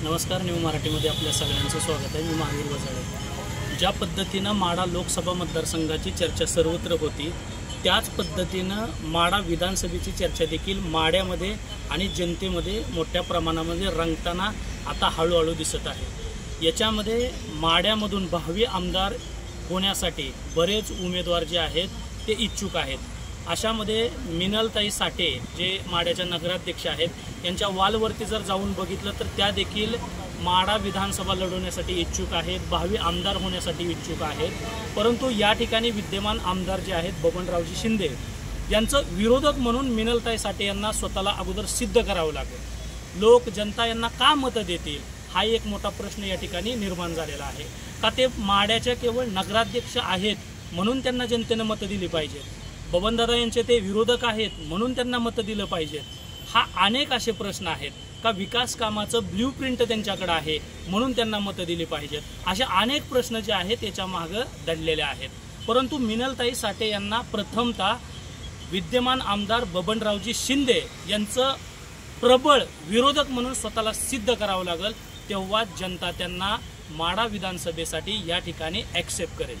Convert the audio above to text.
नमस्कार. न्यू मराठीमध्ये आपल्या सगळ्यांचं स्वागत आहे. मी महावीर वजाळे. ज्या पद्धतीनं माढा लोकसभा मतदारसंघाची चर्चा सर्वत्र होती, त्याच पद्धतीनं माढा विधानसभेची चर्चा देखील माढ्यामध्ये आणि जनतेमध्ये मोठ्या प्रमाणामध्ये रंगताना आता हळूहळू दिसत आहे. याच्यामध्ये माढ्यामधून भावी आमदार होण्यासाठी बरेच उमेदवार जे आहेत ते इच्छुक आहेत. अशामध्ये मिनलताई साठे जे माढ्याच्या नगराध्यक्ष आहेत, यांच्या वालवरती जर जाऊन बघितलं तर त्या देखील माढा विधानसभा लढवण्यासाठी इच्छुक आहेत, भावी आमदार होण्यासाठी इच्छुक आहेत. परंतु या ठिकाणी विद्यमान आमदार जे आहेत बबनरावजी शिंदे यांचं विरोधक म्हणून मिनलताई साठे यांना स्वतःला अगोदर सिद्ध करावं लागेल. लोक जनता यांना का मतं देतील हा एक मोठा प्रश्न या ठिकाणी निर्माण झालेला आहे. का ते माढ्याच्या केवळ नगराध्यक्ष आहेत म्हणून त्यांना जनतेनं मतं दिली पाहिजेत, बबनदादा यांचे ते विरोधक आहेत म्हणून त्यांना मतं दिलं पाहिजेत, हा अनेक असे प्रश्न आहेत. का विकास कामाचं ब्ल्यूप्रिंट त्यांच्याकडे आहे म्हणून त्यांना मतं दिली पाहिजेत, असे अनेक प्रश्न जे आहेत त्याच्या मागं दडलेले आहेत. परंतु मिनलताई साठे यांना प्रथमतः विद्यमान आमदार बबनरावजी शिंदे यांचं प्रबळ विरोधक म्हणून स्वतःला सिद्ध करावं लागेल, तेव्हा जनता त्यांना माढा विधानसभेसाठी या ठिकाणी ॲक्सेप्ट करेल.